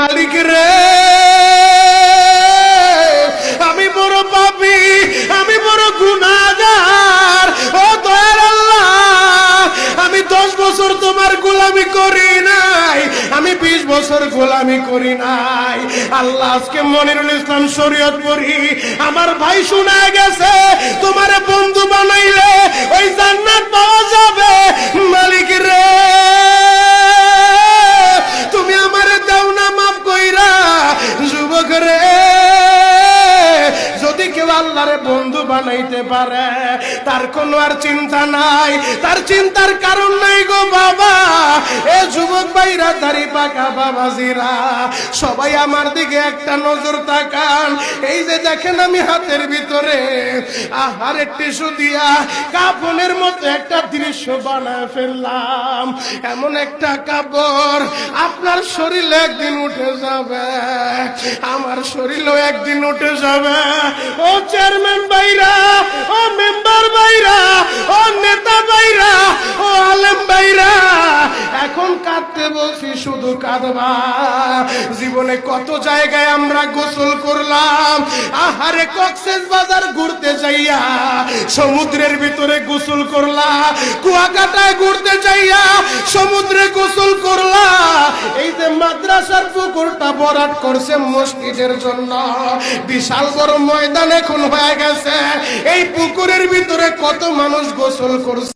মালিক রে, আমি বড় পাপী, আমি বড় গুনাহগার। ও দয়ার আল্লাহ, আমি 10 বছর তোমার গোলামি করি নাই, আমি 20 বছর গোলামি করি নাই। আল্লাহ, আজকে মনিরুল ইসলাম শরীয়তপুরী আমার ভাই শোনা গেছে তোমারে বন্ধু বানাইলে ওই জান্নাত পাওয়া যাবে। মালিক রে, তুমি আমারে দাও না মাফ কইরা। যুবক রে, যদি কেউ আল্লাহরে বন্ধু বানাইতে পারে তার কোনো আর চিন্তা নাই, তার চিন্তার কারণ নাই গো বাবা। এ যুবক ভাইরা, দাড়ি পাকা বাবাজিরা, সবাই আমার দিকে একটা নজর তাকান। এই যে দেখেন আমি হাতের ভিতরে আহারে টিস্যু দিয়া কাফনের মতো একটা দৃশ্য বানায় ফেললাম। এমন একটা কাপড় আপনার শরীরে একদিন উঠে যাবে, আমার শরীরেও একদিন উঠে যাবে। ও চেয়ারম্যান ভাইরা, ও মেম্বার ভাইরা, ও নেতা ভাইরা, ও আলেম ভাইরা, এখন কাঁদতে বলছি, শুধু কাঁদবা। জীবনে কত জায়গায় আমরা গোসল করলাম, আহারে কক্সেস বাজার ঘুরতে যাইয়া সমুদ্রের ভিতরে গোসল করলা, কুয়াকাটায় ঘুরতে যাইয়া সমুদ্রে গোসল করলা। এই যে মাদ্রাসার পুকুরটা ভরাট করছে মসজিদের জন্য, বিশাল বড় ময়দান এখন হয়ে গেছে, এই পুকুরের ভিতরে কত মানুষ গোসল করছে।